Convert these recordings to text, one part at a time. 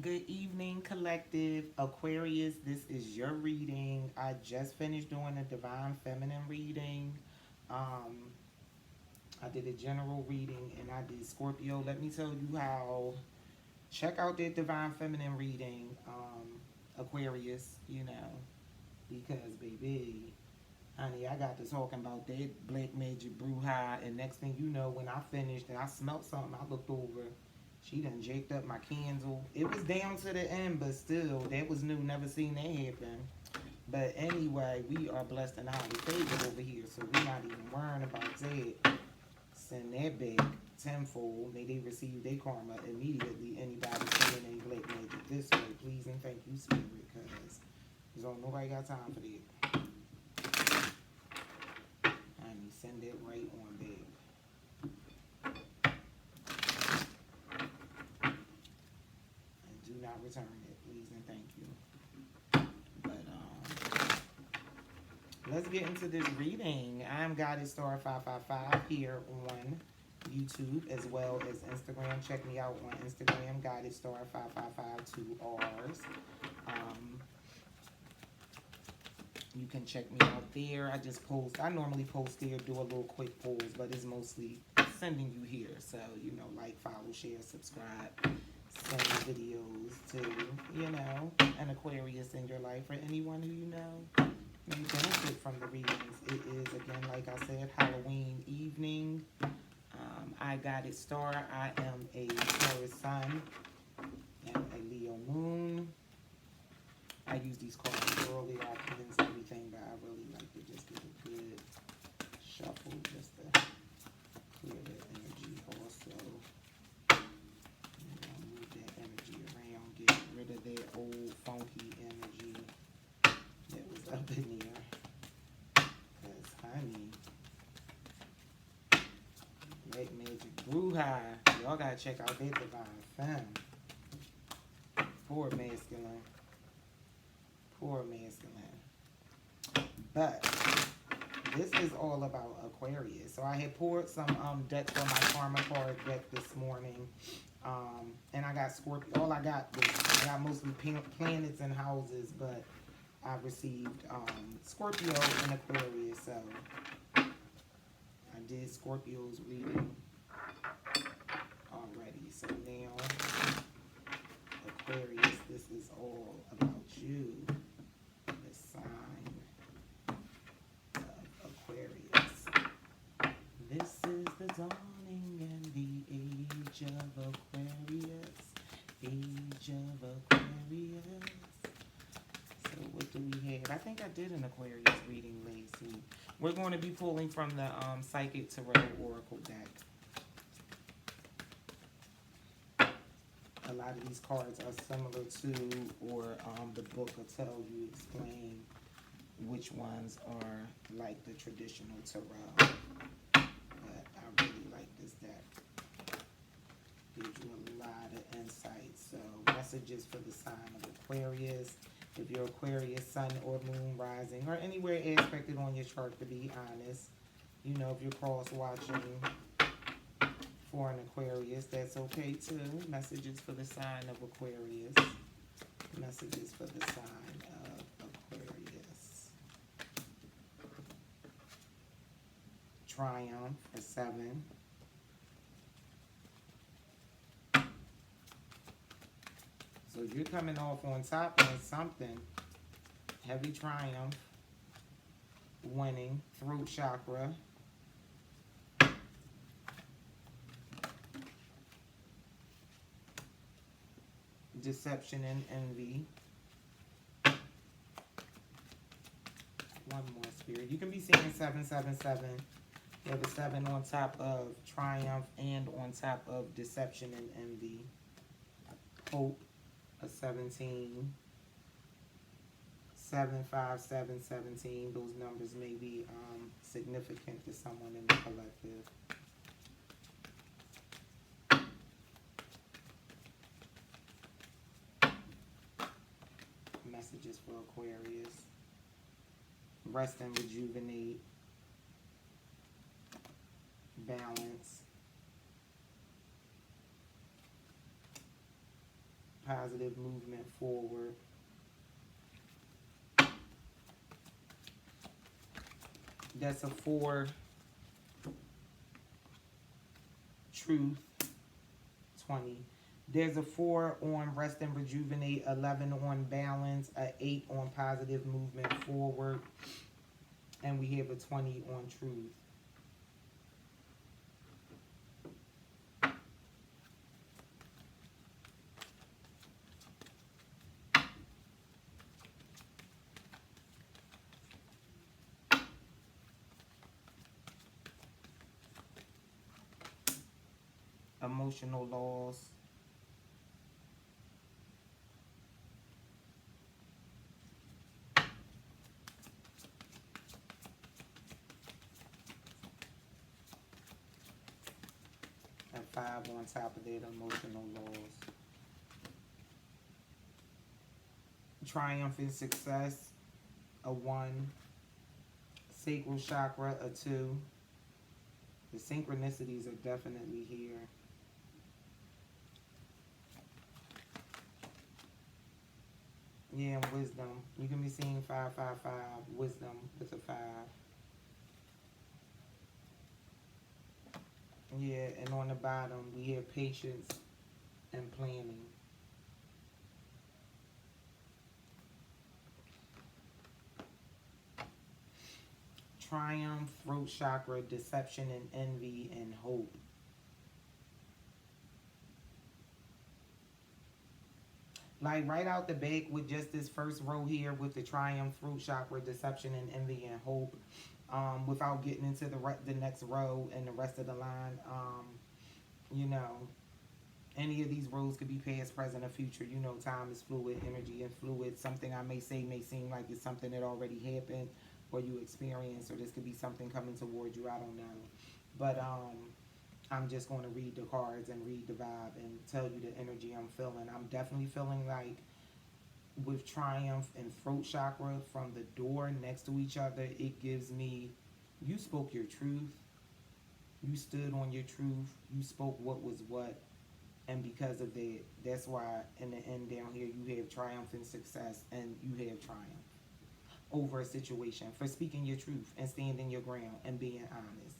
Good evening, collective. Aquarius, this is your reading. I just finished doing a divine feminine reading. Um, I did a general reading and I did Scorpio. Let me tell you how. Check out that divine feminine reading, Aquarius, because baby, honey, I got to talking about that black magic brew high, and next thing you know, when I finished and I smelled something, I looked over. She done jaked up my candle. It was down to the end, but still, that was new. Never seen that happen. But anyway, we are blessed and highly favored over here, so we're not even worrying about that. Send that back tenfold. May they receive their karma immediately. Anybody saying they black magic this way, please and thank you, spirit, because nobody got time for that. Honey, send it right on back. And do not return it, please and thank you. But let's get into this reading. I'm Goddess Star 555 here on YouTube as well as Instagram. Check me out on Instagram, Goddess Star 555 2 R's. You can check me out there. I normally post there, do a little quick polls, but it's mostly sending you here. So, like, follow, share, subscribe, send videos to, an Aquarius in your life or anyone who may benefit from the readings. It is, again, like I said, Halloween evening. I got it star. I am a Taurus sun and a Leo moon. I use these cards earlier. I cleanse everything, but I really like to just get a good shuffle just to clear the energy also. Move that energy around, get rid of that old funky energy that was up in there. Because, honey, Black Magic Brew High. Y'all gotta check out that divine femme. Poor masculine. Poor masculine. But this is all about Aquarius. So I had poured some decks for my karma card deck this morning. And I got Scorpio. I got mostly planets and houses, but I received Scorpio and Aquarius. So I did Scorpio's reading already. So now Aquarius, this is all about you. The sign of Aquarius. This is the dawning and the age of Aquarius. Age of Aquarius. So what do we have? I think I did an Aquarius reading last week. We're going to be pulling from the Psychic Tarot Oracle deck. A lot of these cards are similar to, or the book will tell you, explain which ones are like the traditional tarot. But I really like this deck. Gives you a lot of insight. So messages for the sign of Aquarius. If you're Aquarius, sun or moon rising, or anywhere aspected on your chart, to be honest. If you're cross-watching for an Aquarius, that's okay too. Messages for the sign of Aquarius. Messages for the sign of Aquarius. Triumph for 7. So you're coming off on top on something. Heavy triumph. Winning. Throat chakra. Deception and envy. One more, spirit. You can be seeing 777. You have a 7 on top of triumph and on top of deception and envy. Hope, a 17. 75717. Those numbers may be significant to someone in the collective. Messages for Aquarius. Rest and rejuvenate. Balance. positive movement forward. That's a 4, truth, 20. There's a 4 on rest and rejuvenate, 11 on balance, a 8 on positive movement forward, and we have a 20 on truth. Emotional loss. And 5 on top of that, emotional loss. Triumph and success, a 1. Sacral chakra, a 2. The synchronicities are definitely here. Yeah, and wisdom. You can be seeing 555, wisdom with a 5. Yeah, and on the bottom, we have patience and planning. Triumph, throat chakra, deception and envy and hope. Like right out the back with just this first row here with the triumph, throat chakra, deception and envy and hope. Without getting into the next row and the rest of the line, you know, any of these rows could be past, present, or future. You know, time is fluid, energy is fluid. Something I may say may seem like it's something that already happened or you experienced, or this could be something coming towards you. I don't know. But I'm just going to read the cards and read the vibe and tell you the energy I'm feeling. I'm definitely feeling like with triumph and throat chakra from the door next to each other, it gives me, you spoke your truth. You stood on your truth. You spoke what was what. And because of that, that's why in the end down here you have triumph and success, and you have triumph over a situation for speaking your truth and standing your ground and being honest.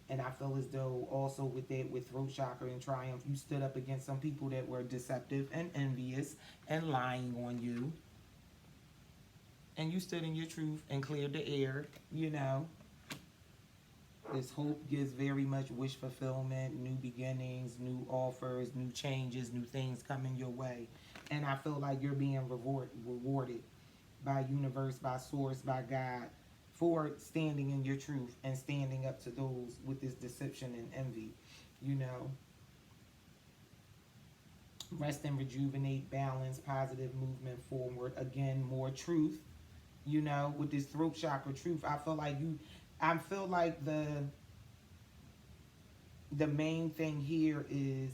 And I feel as though also with that, with throat chakra and triumph, you stood up against some people that were deceptive and envious and lying on you. And you stood in your truth and cleared the air, you know. This hope gives very much wish fulfillment, new beginnings, new offers, new changes, new things coming your way. And I feel like you're being rewarded by universe, by source, by God, for standing in your truth and standing up to those with this deception and envy, you know. Rest and rejuvenate, balance, positive movement forward. Again, more truth, you know, with this throat chakra truth. I feel like the main thing here is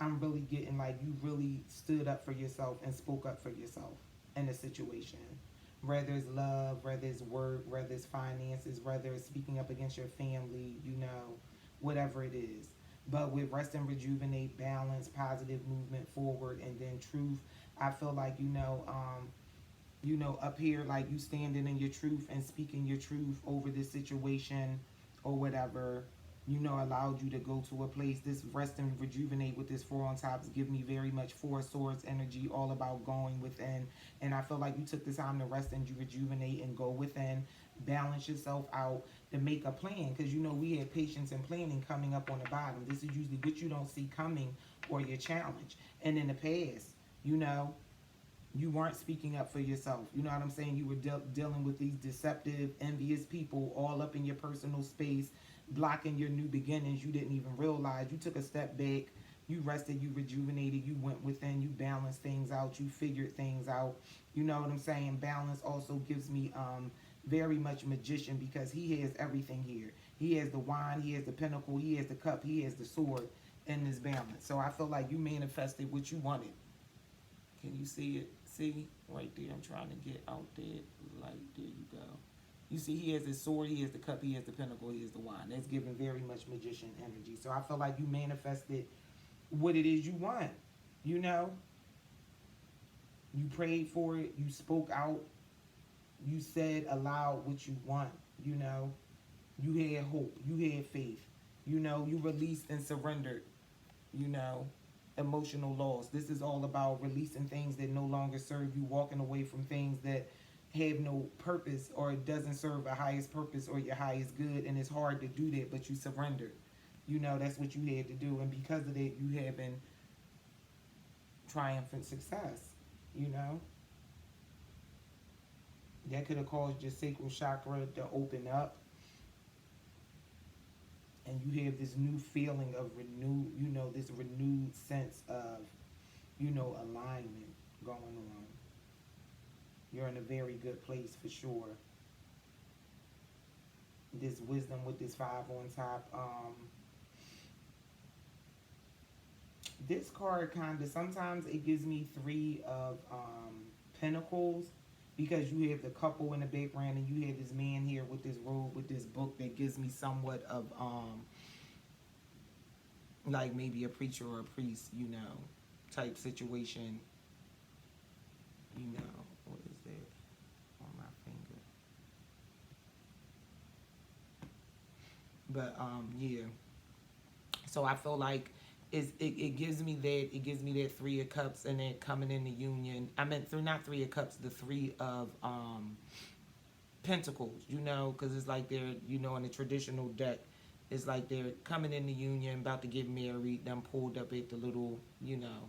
I'm really getting like you really stood up for yourself and spoke up for yourself in a situation. Whether it's love, whether it's work, whether it's finances, whether it's speaking up against your family, you know, whatever it is. But with rest and rejuvenate, balance, positive movement forward, and then truth, I feel like, you know, up here, like you standing in your truth and speaking your truth over this situation or whatever, you know, allowed you to go to a place. This rest and rejuvenate with this 4 on tops give me very much 4 swords energy, all about going within. And I feel like you took the time to rest and rejuvenate and go within, balance yourself out, to make a plan. Because, you know, we had patience and planning coming up on the bottom. This is usually what you don't see coming or your challenge. And in the past, you know, you weren't speaking up for yourself. You know what I'm saying? You were dealing with these deceptive, envious people all up in your personal space, blocking your new beginnings. You didn't even realize. You took a step back. You rested. You rejuvenated. You went within. You balanced things out. You figured things out. You know what I'm saying? Balance also gives me very much magician, because he has everything here. He has the wand. He has the pentacle. He has the cup. He has the sword in this balance. So I feel like you manifested what you wanted. Can you see it? See? Right there. I'm trying to get out there. Like, there you go. You see, he has his sword, he has the cup, he has the pentacle, he has the wand. That's giving very much magician energy. So I feel like you manifested what it is you want. You know, you prayed for it, you spoke out, you said aloud what you want. You know, you had hope, you had faith. You know, you released and surrendered. You know, emotional loss. This is all about releasing things that no longer serve you, walking away from things that have no purpose or it doesn't serve a highest purpose or your highest good. And it's hard to do that, but you surrendered. You know, that's what you had to do. And because of that, you have been triumphant success. You know, that could have caused your sacral chakra to open up. And you have this new feeling of renewed, you know, this renewed sense of, you know, alignment going on. You're in a very good place for sure. This wisdom with this 5 on top. This card kind of, sometimes it gives me 3 of pentacles, because you have the couple in the background and you have this man here with this robe, with this book that gives me somewhat of like maybe a preacher or a priest, you know, type situation. You know, what is that on my finger? But yeah. So I feel like it gives me that, it gives me that 3 of Cups and that coming in the union. I meant through, not 3 of Cups, the 3 of Pentacles, you know, because it's like they're, you know, in the traditional deck, it's like they're coming in the union, about to get married, them pulled up at the little, you know,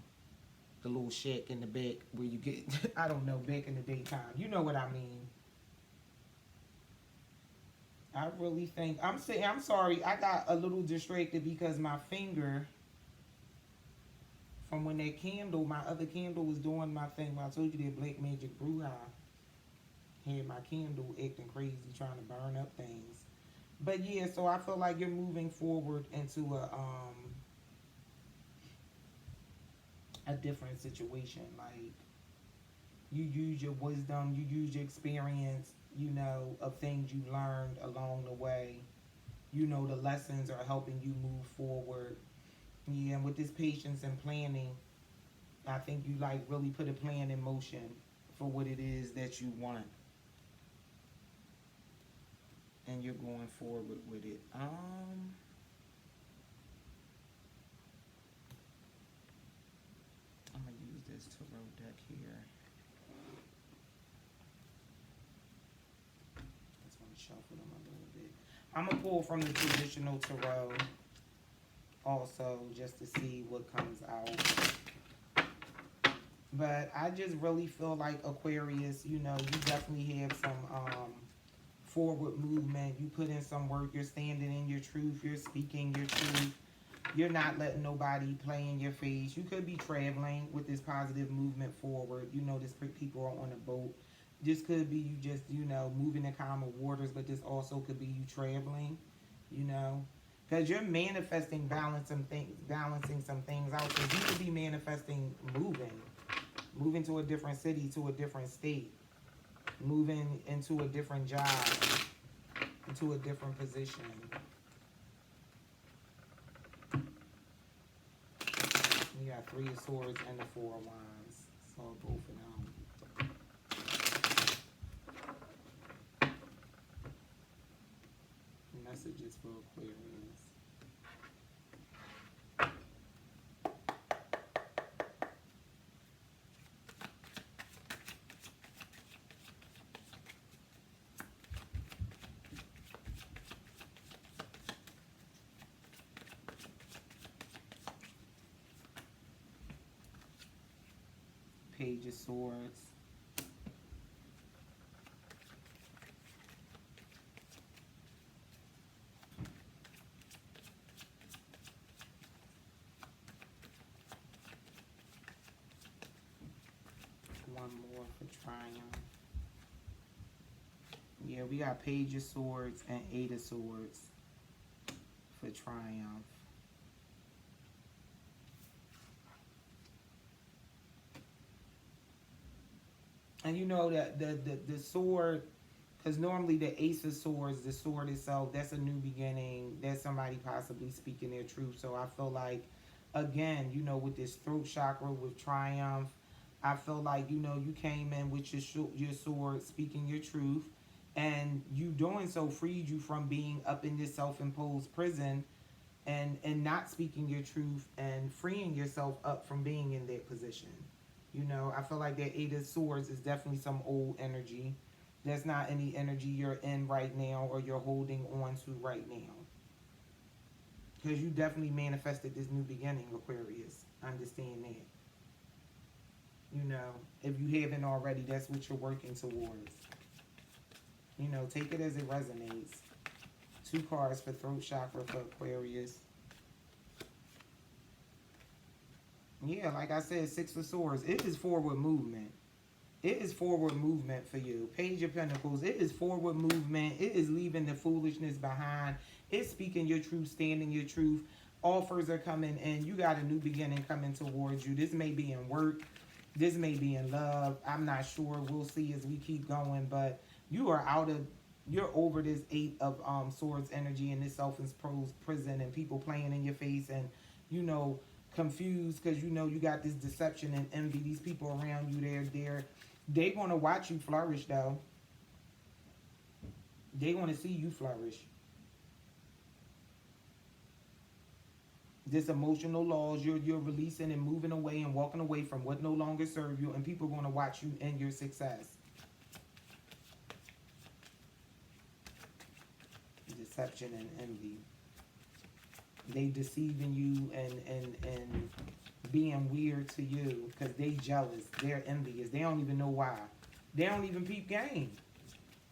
the little shack in the back where you get, I don't know, back in the daytime. You know what I mean. I really think, I'm sorry, I got a little distracted because my finger, from when that candle, my other candle was doing my thing, when I told you that Black Magic Brew had my candle acting crazy, trying to burn up things. But yeah, so I feel like you're moving forward into a different situation. Like, you use your wisdom, you use your experience, you know, of things you learned along the way. You know, the lessons are helping you move forward. Yeah, and with this patience and planning, I think you like really put a plan in motion for what it is that you want. And you're going forward with it. I'm gonna use this tarot deck here. Just want to shuffle them a little bit. I'm gonna pull from the traditional tarot also, just to see what comes out. But I just really feel like Aquarius, you know, you definitely have some forward movement. You put in some work. You're standing in your truth. You're speaking your truth. You're not letting nobody play in your face. You could be traveling with this positive movement forward. You know, this people are on a boat. This could be you just, you know, moving in calmer waters, but this also could be you traveling, you know. Because you're manifesting balancing some things out. So you could be manifesting moving to a different city, to a different state, moving into a different job, into a different position. You got 3 of Swords and the 4 of Wands. So both of them. Messages for Aquarius. Page of Swords. One more for Triumph. Yeah, we got Page of Swords and 8 of Swords for Triumph. And you know that the sword, because normally the Ace of Swords, the sword itself, that's a new beginning. That's somebody possibly speaking their truth. So I feel like again, you know, with this throat chakra, with triumph, I feel like, you know, you came in with your sword, speaking your truth, and you doing so freed you from being up in this self-imposed prison, and not speaking your truth and freeing yourself up from being in that position. You know, I feel like that Eight of Swords is definitely some old energy. That's not any energy you're in right now or you're holding on to right now. Because you definitely manifested this new beginning, Aquarius. Understand that. You know, if you haven't already, that's what you're working towards. You know, take it as it resonates. 2 cards for throat chakra for Aquarius. Yeah, like I said, 6 of Swords. It is forward movement. It is forward movement for you. Page of Pentacles. It is forward movement. It is leaving the foolishness behind. It's speaking your truth, standing your truth. Offers are coming in. You got a new beginning coming towards you. This may be in work. This may be in love. I'm not sure. We'll see as we keep going. But you are you're over this 8 of Swords energy and this self-imposed prison and people playing in your face and, you know, confused because, you know, you got this deception and envy. These people around you, they're going to watch you flourish, though. They're going to see you flourish. This emotional laws, you're releasing and moving away and walking away from what no longer serve you, and people are going to watch you in your success. Deception and envy. They deceiving you and being weird to you because they jealous. They're envious. They don't even know why. They don't even peep game.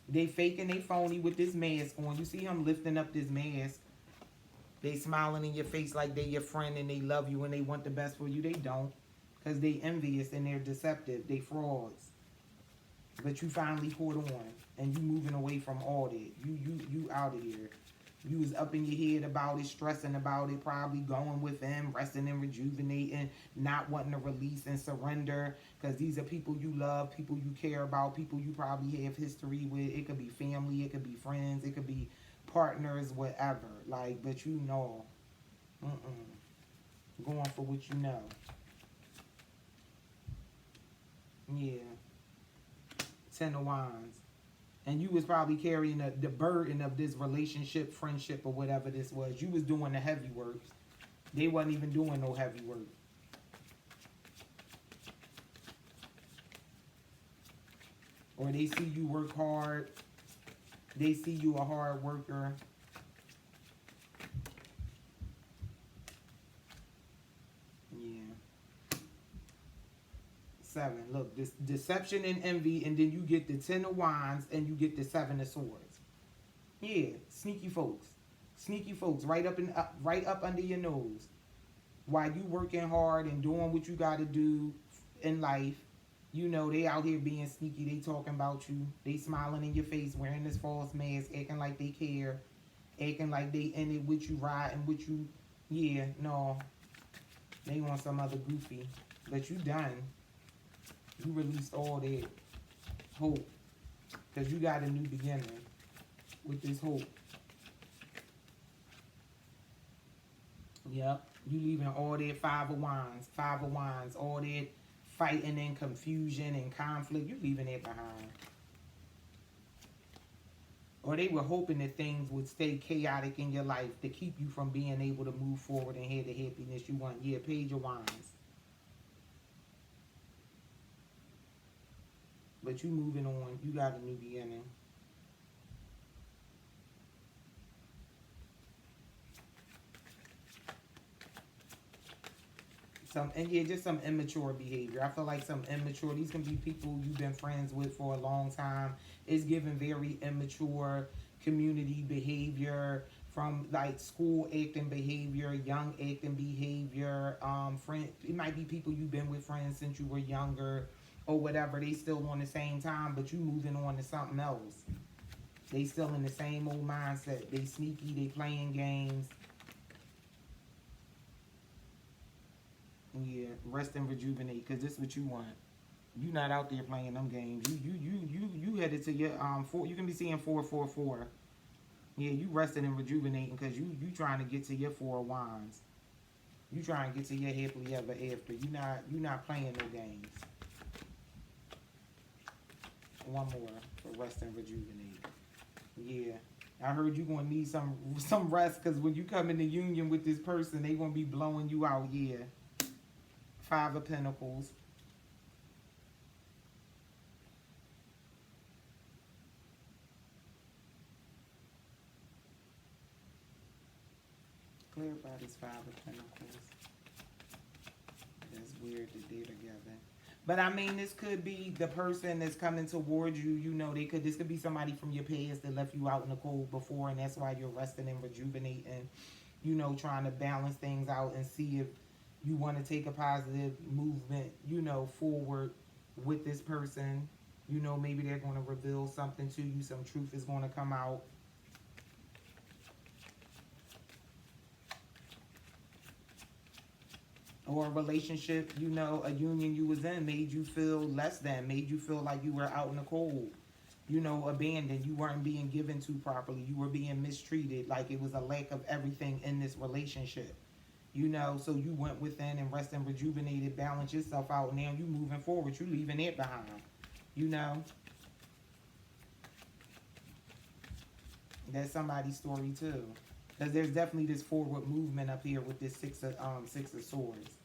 They faking, they phony with this mask on. You see him lifting up this mask. They smiling in your face like they your friend and they love you and they want the best for you. They don't. Because they envious and they're deceptive. They frauds. But you finally caught on. And you moving away from all that. You out of here. You was up in your head about it, stressing about it, probably going with them, resting and rejuvenating, not wanting to release and surrender. Because these are people you love, people you care about, people you probably have history with. It could be family, it could be friends, it could be partners, whatever. Like, but you know, going for what you know. Yeah. 10 of Wands. And you was probably carrying the burden of this relationship, friendship, or whatever this was. You was doing the heavy work. They wasn't even doing no heavy work. Or they see you work hard. They see you a hard worker. Yeah. 7. Look, this deception and envy, and then you get the 10 of Wands, and you get the 7 of Swords. Yeah, sneaky folks. Sneaky folks right up under your nose. While you working hard and doing what you got to do in life, you know, they out here being sneaky. They talking about you. They smiling in your face, wearing this false mask, acting like they care, acting like they in it with you, riding with you. Yeah, no. They want some other goofy. But you done. You released all that hope. Because you got a new beginning with this hope. Yep. You leaving all that 5 of Wands. 5 of Wands. All that fighting and confusion and conflict. You leaving it behind. Or they were hoping that things would stay chaotic in your life to keep you from being able to move forward and have the happiness you want. Yeah, Page of Wands. But you moving on. You got a new beginning. And yeah, just some immature behavior. I feel like some immature. These can be people you've been friends with for a long time. It's giving very immature community behavior, from like school acting behavior, young acting behavior. It might be people you've been with friends since you were younger or whatever. They still on the same time, but you moving on to something else. They still in the same old mindset. They sneaky. They playing games. Yeah, rest and rejuvenate, because this is what you want. You not out there playing them games. You headed to your 4. You can be seeing 444. Yeah, you resting and rejuvenating because you trying to get to your 4 of Wands. You try and get to your happily ever after. You not playing no games. One more for rest and rejuvenate. Yeah. I heard you gonna need some rest, because when you come into union with this person, they gonna be blowing you out. Yeah. Five of Pentacles. Clarify this Five of Pentacles. That's weird that they're together. But I mean, this could be the person that's coming towards you. You know, this could be somebody from your past that left you out in the cold before, and that's why you're resting and rejuvenating. You know, trying to balance things out and see if you want to take a positive movement, you know, forward with this person. You know, maybe they're going to reveal something to you. Some truth is going to come out. Or a relationship, you know, a union you was in made you feel less than, made you feel like you were out in the cold, you know, abandoned. You weren't being given to properly. You were being mistreated, like it was a lack of everything in this relationship, you know. So you went within and rest and rejuvenated, balance yourself out. Now you moving forward. You leaving it behind, you know. That's somebody's story too. Because there's definitely this forward movement up here with this Six of Swords.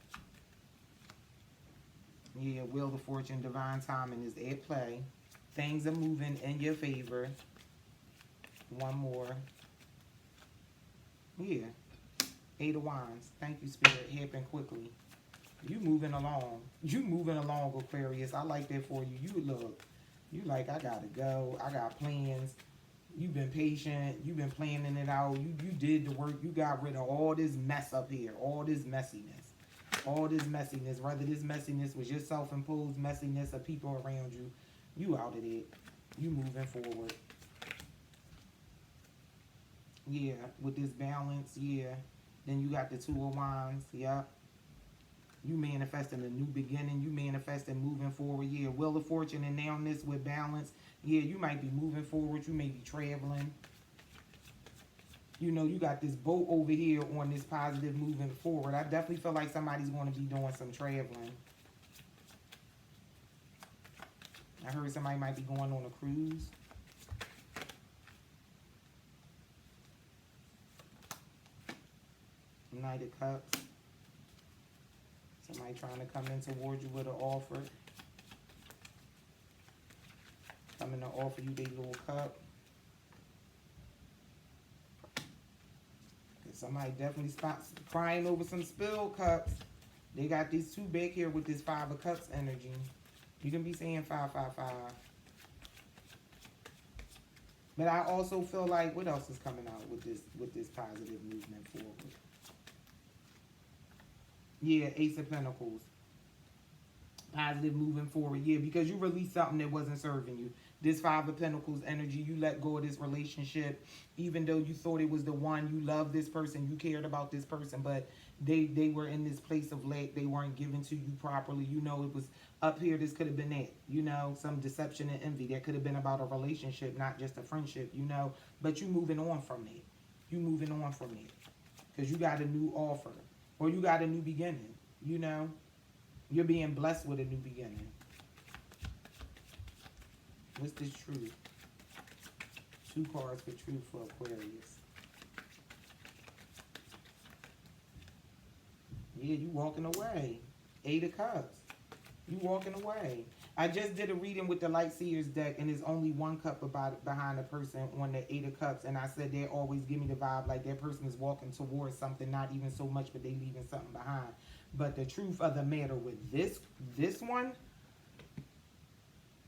Yeah, Wheel of Fortune, divine timing is at play. Things are moving in your favor. One more. Yeah. Eight of Wands. Thank you, Spirit. Happen quickly. You moving along. You moving along, Aquarius. I like that for you. You look. You like, I gotta go. I got plans. You've been patient. You've been planning it out. You did the work. You got rid of all this mess up here. All this messiness. All this messiness. Whether this messiness was your self-imposed messiness or people around you. You out of it. You moving forward. Yeah. With this balance. Yeah. Then you got the Two of Wands. Yeah. You manifesting a new beginning. You manifesting moving forward. Yeah. Wheel of Fortune and now this with balance. Yeah, you might be moving forward. You may be traveling. You know, you got this boat over here on this positive moving forward. I definitely feel like somebody's going to be doing some traveling. I heard somebody might be going on a cruise. Knight of Cups. Somebody trying to come in towards you with an offer. Coming to offer you their little cup. Somebody definitely spots crying over some spilled cups. They got these two back here with this Five of Cups energy. You can be saying 555. But I also feel like, what else is coming out with this positive movement forward? Yeah, Ace of Pentacles. Positive moving forward. Yeah, because you released something that wasn't serving you. This Five of Pentacles energy, you let go of this relationship, even though you thought it was the one. You loved this person, you cared about this person, but they were in this place of lack. They weren't given to you properly. You know, it was up here. This could have been it. You know, some deception and envy. That could have been about a relationship, not just a friendship. You know, but you moving on from it. You moving on from it because you got a new offer or you got a new beginning. You know, you're being blessed with a new beginning. What's this truth? Two cards for truth for Aquarius. Yeah, you walking away. Eight of Cups. You walking away. I just did a reading with the Light Seers deck, and there's only one cup behind the person on the Eight of Cups, and I said they always give me the vibe like that person is walking towards something, not even so much, but they leaving something behind. But the truth of the matter with this one,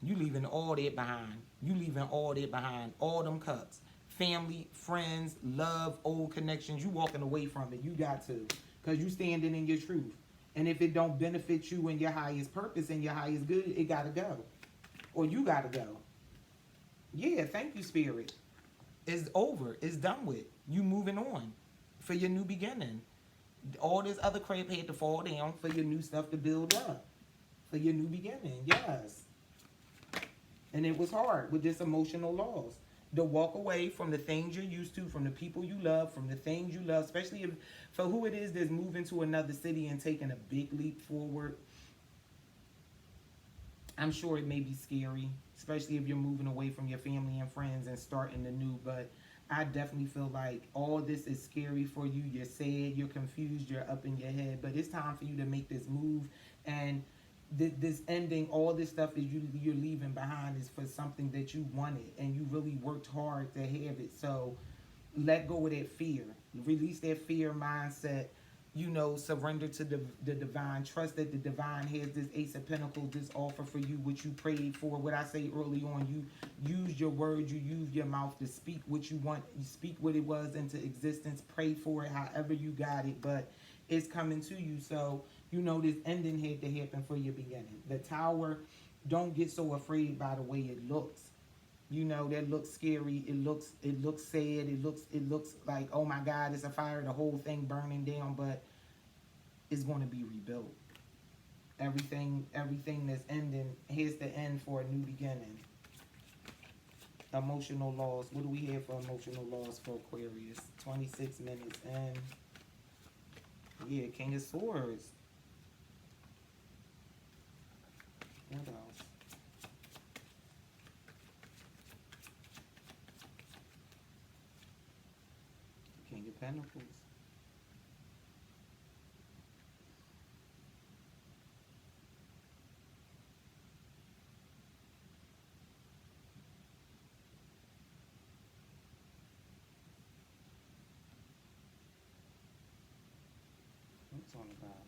you leaving all that behind. You leaving all that behind. All them cups. Family, friends, love, old connections. You walking away from it. You got to. Because you standing in your truth. And if it don't benefit you and your highest purpose and your highest good, it got to go. Or you got to go. Yeah, thank you, Spirit. It's over. It's done with. You moving on for your new beginning. All this other crap had to fall down for your new stuff to build up. For your new beginning. Yes. And it was hard with this emotional loss. to walk away from the things you're used to, from the people you love, from the things you love, especially if for who it is that's moving to another city and taking a big leap forward. I'm sure it may be scary, especially if you're moving away from your family and friends and starting anew. But I definitely feel like all this is scary for you. You're sad, you're confused, you're up in your head. But it's time for you to make this move. And this ending, all this stuff that you're leaving behind is for something that you wanted and you really worked hard to have it. So let go of that fear. Release that fear mindset. Surrender to the divine. Trust that the divine has this Ace of Pentacles, this offer for you, which you prayed for. What I say early on, you use your words, you use your mouth to speak what you want. You speak what it was into existence. Pray for it however you got it, but it's coming to you. So, this ending had to happen for your beginning. The Tower, don't get so afraid by the way it looks. That looks scary. It looks sad. It looks like, oh my God, it's a fire, the whole thing burning down, but it's going to be rebuilt. Everything that's ending has to end for a new beginning. Emotional loss. What do we have for emotional loss for Aquarius? 26 minutes in. Yeah, King of Swords. What else? King of Pentacles. What's on the bottom?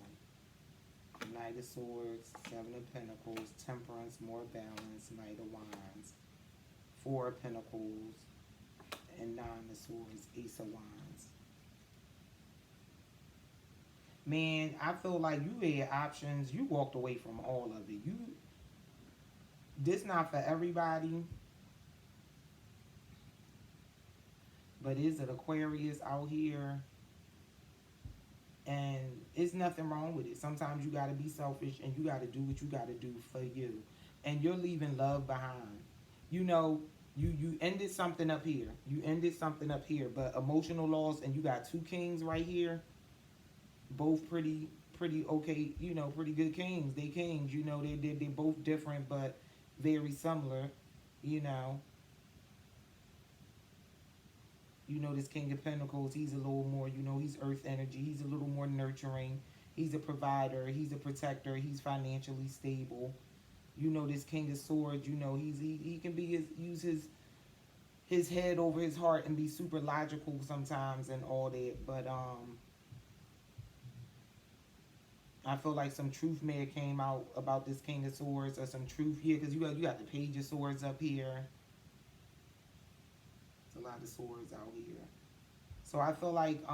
Knight of Swords, Seven of Pentacles, Temperance, more balance, Knight of Wands, Four of Pentacles, and Nine of Swords, Ace of Wands. Man, I feel like you had options. You walked away from all of it. This not for everybody, but is it Aquarius out here? And it's nothing wrong with it. Sometimes you got to be selfish and you got to do what you got to do for you. And you're leaving love behind. You ended something up here. You ended something up here. But emotional loss, and you got two kings right here. Both pretty okay, pretty good kings. They kings, they're both different but very similar, you know. This King of Pentacles, he's a little more, he's earth energy. He's a little more nurturing. He's a provider. He's a protector. He's financially stable. This King of Swords, he can use his head over his heart and be super logical sometimes and all that. But I feel like some truth may have came out about this King of Swords, or some truth here, because you got the Page of Swords up here. A lot of swords out here. So I feel like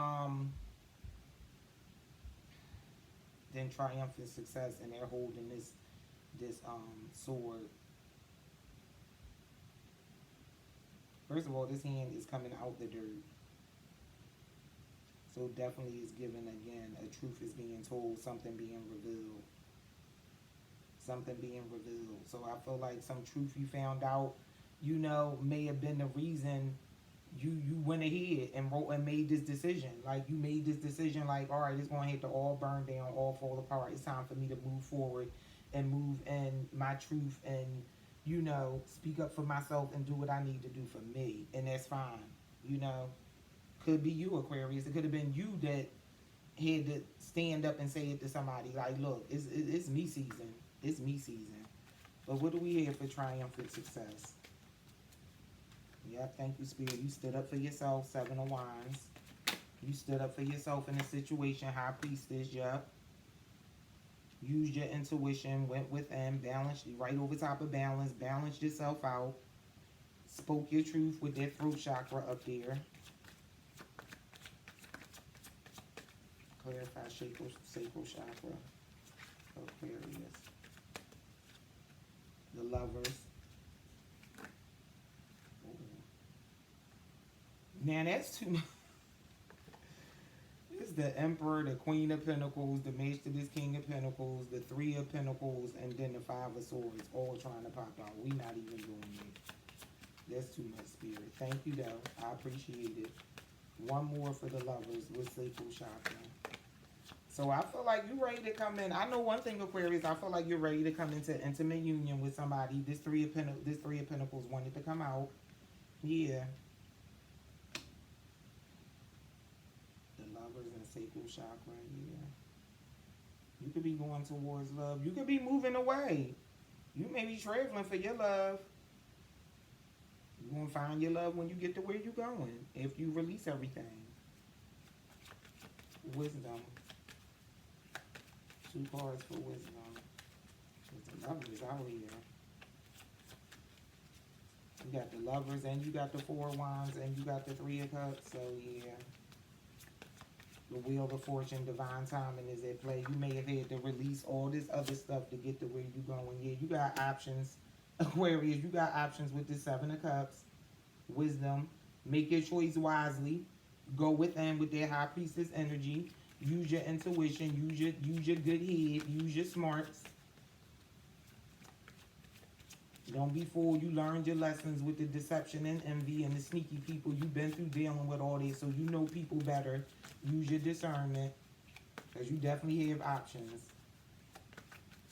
then triumphant success, and they're holding this sword. First of all, this hand is coming out the dirt. So definitely is given again, a truth is being told, something being revealed. Something being revealed. So I feel like some truth you found out, may have been the reason you went ahead and wrote and made this decision. Like, you made this decision like, all right, it's going to have to all burn down, all fall apart. It's time for me to move forward and move in my truth and, speak up for myself and do what I need to do for me. And that's fine. Could be you, Aquarius. It could have been you that had to stand up and say it to somebody. Like, look, it's me season. It's me season. But what do we have for triumphant success? Yep, thank you, Spirit. You stood up for yourself, Seven of Wands. You stood up for yourself in a situation, High Priestess, yep. Used your intuition, went within, balanced, right over top of balance, balanced yourself out. Spoke your truth with that throat chakra up there. Clarify sacral chakra. Aquarius. The Lovers. Man, that's too much. It's the Emperor, the Queen of Pentacles, the Mage to this King of Pentacles, the Three of Pentacles, and then the Five of Swords, all trying to pop out. We not even doing it. That's too much, Spirit. Thank you, though. I appreciate it. One more for the lovers with sacral chakra. So I feel like you're ready to come in. I know one thing, Aquarius. I feel like you're ready to come into intimate union with somebody. This Three of Pentacles wanted to come out. Yeah. The lovers and sacral chakra. Yeah. You could be going towards love. You could be moving away. You may be traveling for your love. You're going to find your love when you get to where you're going. If you release everything. Wisdom. 2 cards for wisdom. There's the lovers out here. You got the lovers and you got the 4 of wands and you got the 3 of cups. So yeah. The wheel of fortune, divine timing is at play. You may have had to release all this other stuff to get to where you're going. Yeah, you got options. Aquarius, you got options with the 7 of cups. Wisdom. Make your choice wisely. Go within with their high priestess energy. Use your intuition. Use your good head. Use your smarts. Don't be fooled. You learned your lessons with the deception and envy and the sneaky people. You've been through dealing with all this, so you know people better. Use your discernment, because you definitely have options.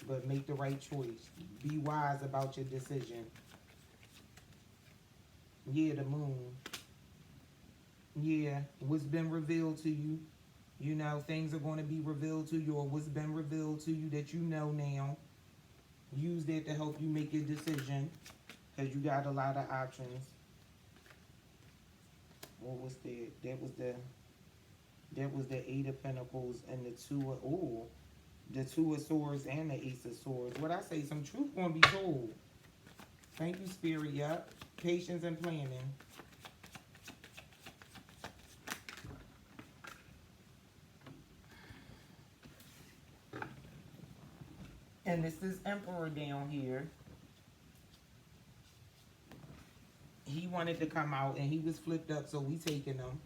But make the right choice. Be wise about your decision. Yeah, the moon. Yeah, what's been revealed to you. You know, things are going to be revealed to you, or what's been revealed to you that you know now. Use that to help you make your decision, because you got a lot of options. What was that? That was the 8 of Pentacles and the 2 of, the 2 of Swords and the Ace of Swords. What I say, some truth going to be told. Thank you, Spirit. Yep. Patience and planning. And this is Emperor down here. He wanted to come out and he was flipped up, so we taking him.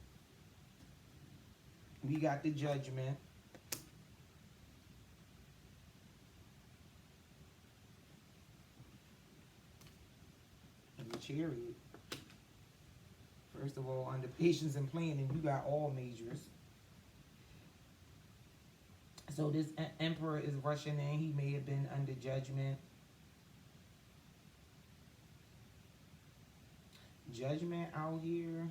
We got the Judgment. And the Chariot. First of all, under patience and planning, you got all majors. So this Emperor is rushing in. He may have been under Judgment. Judgment out here.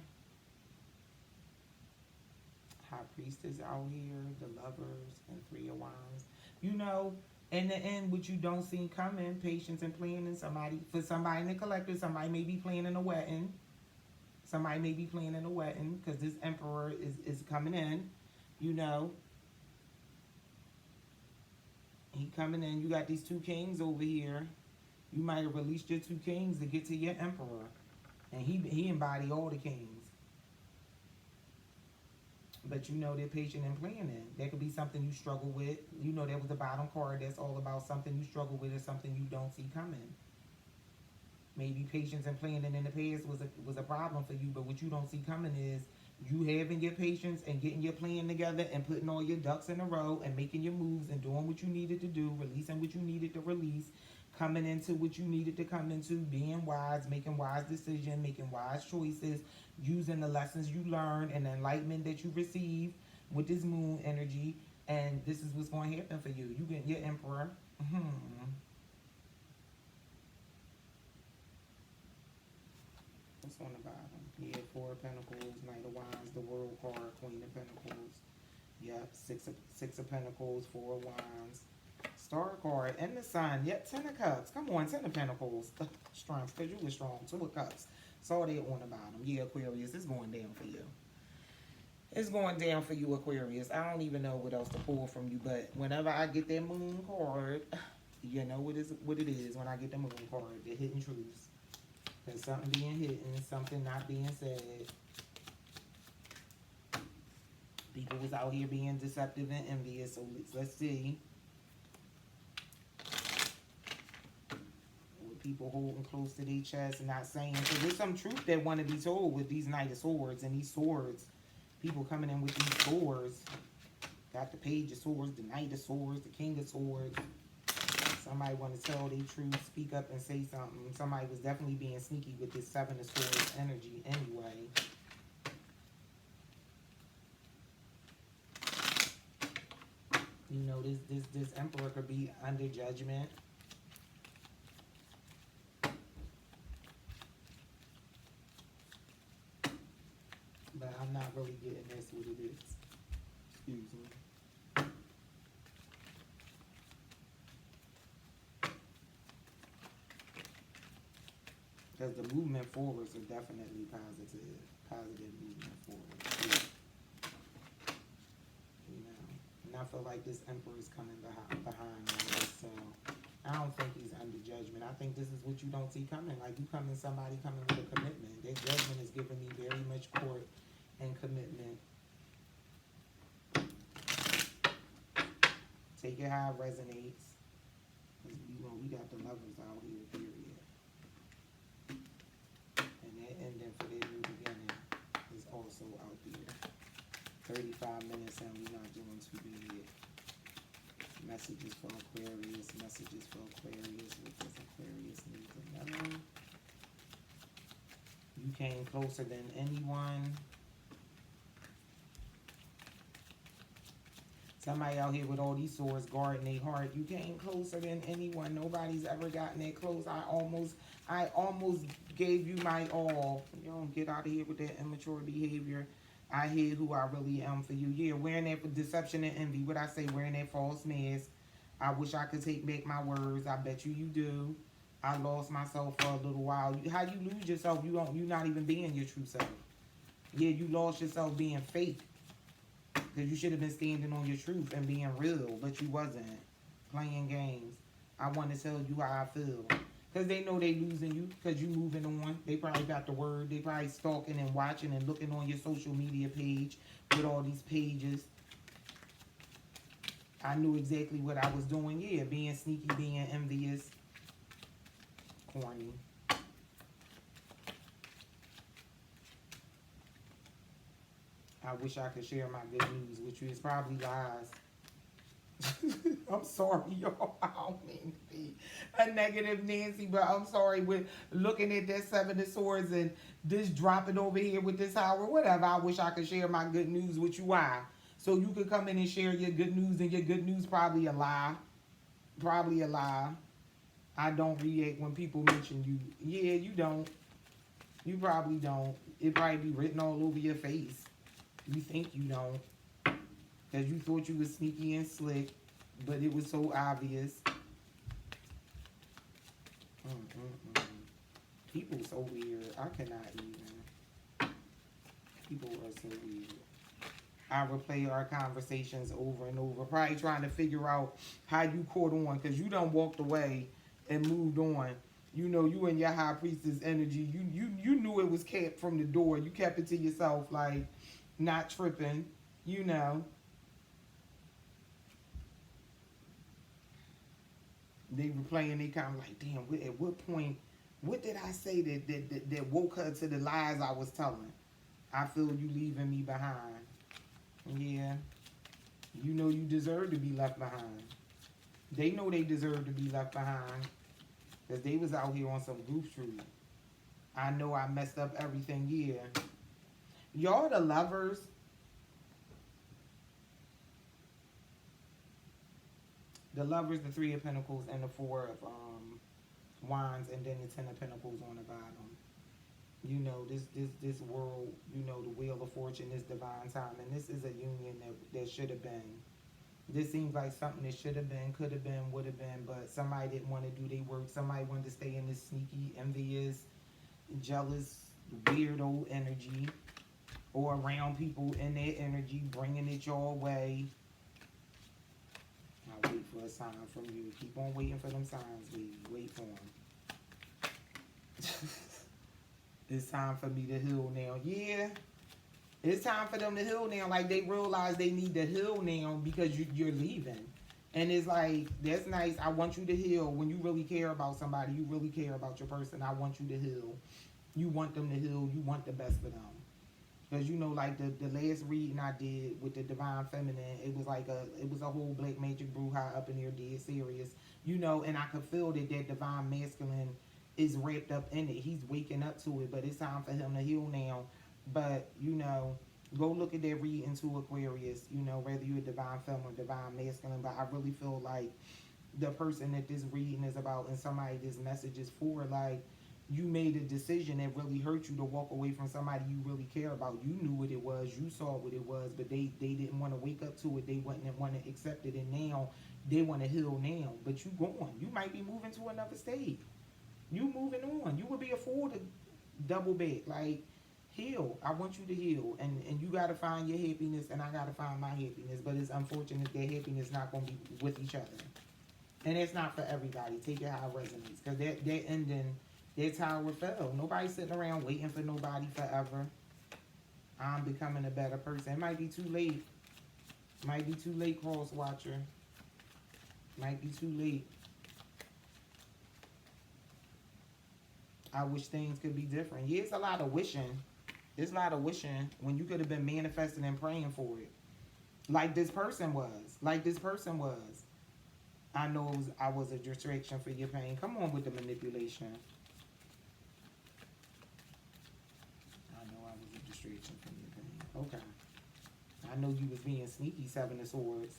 High Priestess out here. The Lovers and 3 of Wands. You know, in the end, what you don't see coming, patience and planning. For somebody in the collective, somebody may be planning a wedding. Somebody may be planning a wedding, because this Emperor is coming in. You know. He coming in. You got these 2 kings over here. You might have released your 2 kings to get to your Emperor. And he embody all the kings. But you know they're patient and planning. That could be something you struggle with. You know, that was the bottom card. That's all about something you struggle with or something you don't see coming. Maybe patience and planning in the past was a problem for you, but what you don't see coming is you having your patience and getting your plan together and putting all your ducks in a row and making your moves and doing what you needed to do, releasing what you needed to release, coming into what you needed to come into, being wise, making wise decisions, making wise choices, using the lessons you learned and the enlightenment that you received with this moon energy. And this is what's going to happen for you. You get your Emperor. What's on the bottom? Yeah, 4 of Pentacles, Knight of Wands, the World card, Queen of Pentacles. Yep, six of Pentacles, 4 of Wands. Star card, and the Sun. Yep, 10 of Cups. Come on, 10 of Pentacles. Strength, because you were strong. 2 of Cups. Saw that on the bottom. Yeah, Aquarius, it's going down for you. It's going down for you, Aquarius. I don't even know what else to pull from you, but whenever I get that moon card, you know what it is when I get the moon card, the hidden truths. There's something being hidden, something not being said. People was out here being deceptive and envious, so let's see. With people holding close to their chest and not saying. So there's some truth that want to be told with these Knight of Swords and these swords. People coming in with these swords. Got the Page of Swords, the Knight of Swords, the King of Swords. Somebody want to tell their truth, speak up and say something. Somebody was definitely being sneaky with this Seven of Swords energy anyway. You know, this Emperor could be under judgment. But I'm not really getting this what it is. Excuse me. Because the movement forwards are definitely positive. Positive movement forward. You know. And I feel like this Emperor is coming behind all this. So I don't think he's under judgment. I think this is what you don't see coming. Like you coming, somebody coming with a commitment. Their judgment is giving me very much court and commitment. Take it how it resonates. We got the lovers out here, period. And that ending for their new beginning is also out there. 35 minutes and we're not doing too bad. Messages for Aquarius, messages for Aquarius. What does Aquarius need to know? You came closer than anyone. Somebody out here with all these swords guarding their heart. You came closer than anyone. Nobody's ever gotten that close. I almost gave you my all. You don't get out of here with that immature behavior. I hear who I really am for you. Yeah, wearing that deception and envy. What I say, wearing that false mask. I wish I could take back my words. I bet you do. I lost myself for a little while. How you lose yourself? You're not even being your true self. Yeah, you lost yourself being fake. Because you should have been standing on your truth and being real, but you wasn't. Playing games. I want to tell you how I feel. Because they know they losing you because you moving on. They probably got the word. They probably stalking and watching and looking on your social media page with all these pages. I knew exactly what I was doing. Yeah, being sneaky, being envious. Corny. I wish I could share my good news with you. It's probably lies. I'm sorry, y'all. I don't mean to be a negative Nancy, but I'm sorry with looking at that Seven of Swords and this dropping over here with this hour, whatever. I wish I could share my good news with you. Why? So you could come in and share your good news, and your good news probably a lie. Probably a lie. I don't react when people mention you. Yeah, you don't. You probably don't. It probably be written all over your face. You think you don't. Because you thought you was sneaky and slick, but it was so obvious. People are so weird. I cannot even. People are so weird. I replay our conversations over and over, probably trying to figure out how you caught on, because you done walked away and moved on. You know, you and your high priestess energy, you knew it was kept from the door. You kept it to yourself, like, not tripping, you know. They were playing, they kind of like, damn, at what point, what did I say that woke her to the lies I was telling? I feel you leaving me behind. Yeah. You know you deserve to be left behind. They know they deserve to be left behind. Because they was out here on some goof troop. I know I messed up everything, yeah. Y'all the lovers. The lovers, the Three of Pentacles, and the Four of Wands, and then the Ten of Pentacles on the bottom. You know, this world, you know, the Wheel of Fortune, this divine time, and this is a union that should have been. This seems like something that should have been, could have been, would have been, but somebody didn't want to do their work. Somebody wanted to stay in this sneaky, envious, jealous, weirdo energy, or around people in their energy, bringing it your way. I'll wait for a sign from you. Keep on waiting for them signs, baby. Wait for them. It's time for me to heal now. Yeah. It's time for them to heal now. Like, they realize they need to heal now because you're leaving. And it's like, that's nice. I want you to heal. When you really care about somebody, you really care about your person. I want you to heal. You want them to heal. You want the best for them. Because you know, like the last reading I did with the Divine Feminine, it was a whole Black Magic Bruja up in there, dead serious. You know, and I could feel that that Divine Masculine is wrapped up in it. He's waking up to it, but it's time for him to heal now. But you know, go look at that reading to Aquarius. You know, whether you're a Divine Feminine or Divine Masculine, but I really feel like the person that this reading is about and somebody this message is for, like, you made a decision that really hurt you to walk away from somebody you really care about. You knew what it was, you saw what it was, but they didn't want to wake up to it. They wouldn't want to accept it, and now they want to heal now. But you gone. You might be moving to another state. You moving on. You would be a fool to double back. Like, heal. I want you to heal, and you got to find your happiness, and I got to find my happiness. But it's unfortunate that happiness not going to be with each other. And it's not for everybody. Take it how it resonates. Because that ending, that tower fell. Nobody's sitting around waiting for nobody forever. I'm becoming a better person. It might be too late. Might be too late, cross watcher. Might be too late. I wish things could be different. Yeah, it's a lot of wishing. It's a lot of wishing when you could have been manifesting and praying for it. Like this person was. Like this person was. I know I was a distraction for your pain. Come on with the manipulation. I know I was a distraction for your pain. Okay. I know you was being sneaky, Seven of Swords.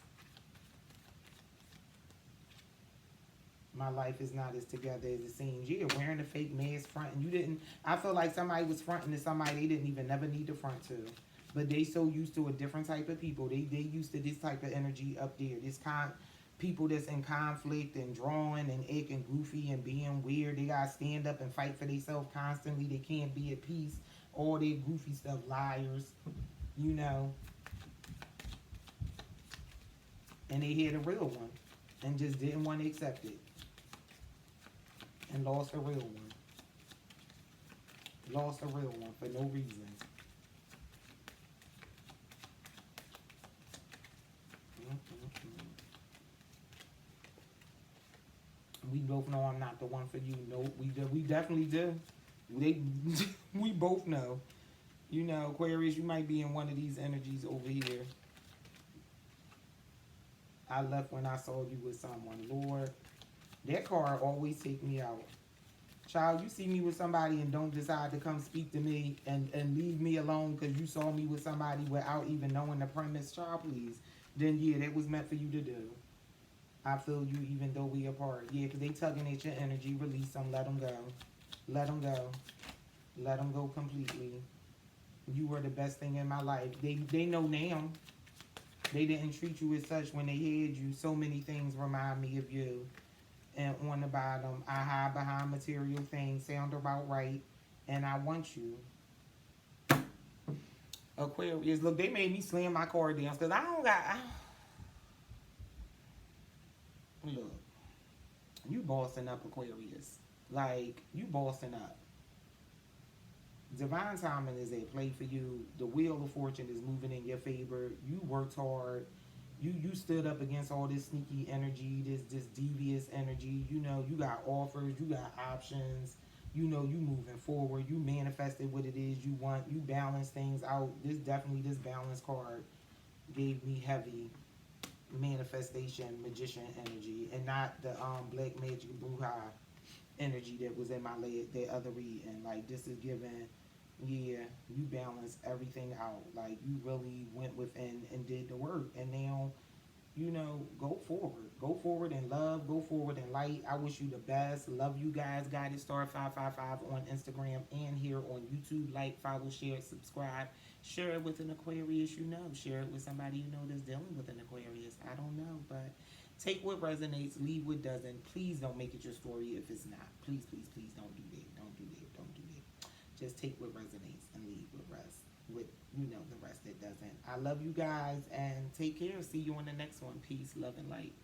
My life is not as together as it seems. Yeah, wearing a fake mask, fronting. You didn't. I feel like somebody was fronting to somebody they didn't even never need to front to. But they so used to a different type of people. They used to this type of energy up there. This kind people that's in conflict and drawing and acting goofy and being weird. They gotta stand up and fight for themselves constantly. They can't be at peace. All their goofy stuff, liars, you know. And they had a real one and just didn't want to accept it. And lost a real one. Lost a real one for no reason. We both know I'm not the one for you. No, we definitely do. We both know. You know, Aquarius, you might be in one of these energies over here. I left when I saw you with someone. Lord, that card always take me out. Child, you see me with somebody and don't decide to come speak to me and leave me alone because you saw me with somebody without even knowing the premise. Child, please. Then, yeah, that was meant for you to do. I feel you even though we apart. Yeah, because they tugging at your energy. Release them. Let them go. Let them go. Let them go completely. You were the best thing in my life. They know now. They didn't treat you as such when they had you. So many things remind me of you. And on the bottom, I hide behind material things. Sound about right. And I want you. Aquarius. Look, they made me slam my card down because I don't got... Look. You bossing up, Aquarius. Like, you bossing up. Divine timing is at play for you. The wheel of fortune is moving in your favor. You worked hard. You stood up against all this sneaky energy, this devious energy. You know, you got offers, you got options. You know, you moving forward. You manifested what it is you want. You balance things out. This balance card gave me heavy manifestation, magician energy, and not the black magic bruja energy that was in my leg, that other reading. Like, this is giving, yeah, you balance everything out. Like, you really went within and did the work. And now, you know, go forward. Go forward in love. Go forward in light. I wish you the best. Love you guys. Guided Star 555 on Instagram and here on YouTube. Like, follow, share, subscribe. Share it with an Aquarius you know. Share it with somebody you know that's dealing with an Aquarius. I don't know, but take what resonates, leave what doesn't. Please don't make it your story if it's not. Please, please, please don't do that. Don't do that. Don't do that. Just take what resonates and leave what rest. With, you know, the rest that doesn't. I love you guys and take care. See you on the next one. Peace, love, and light.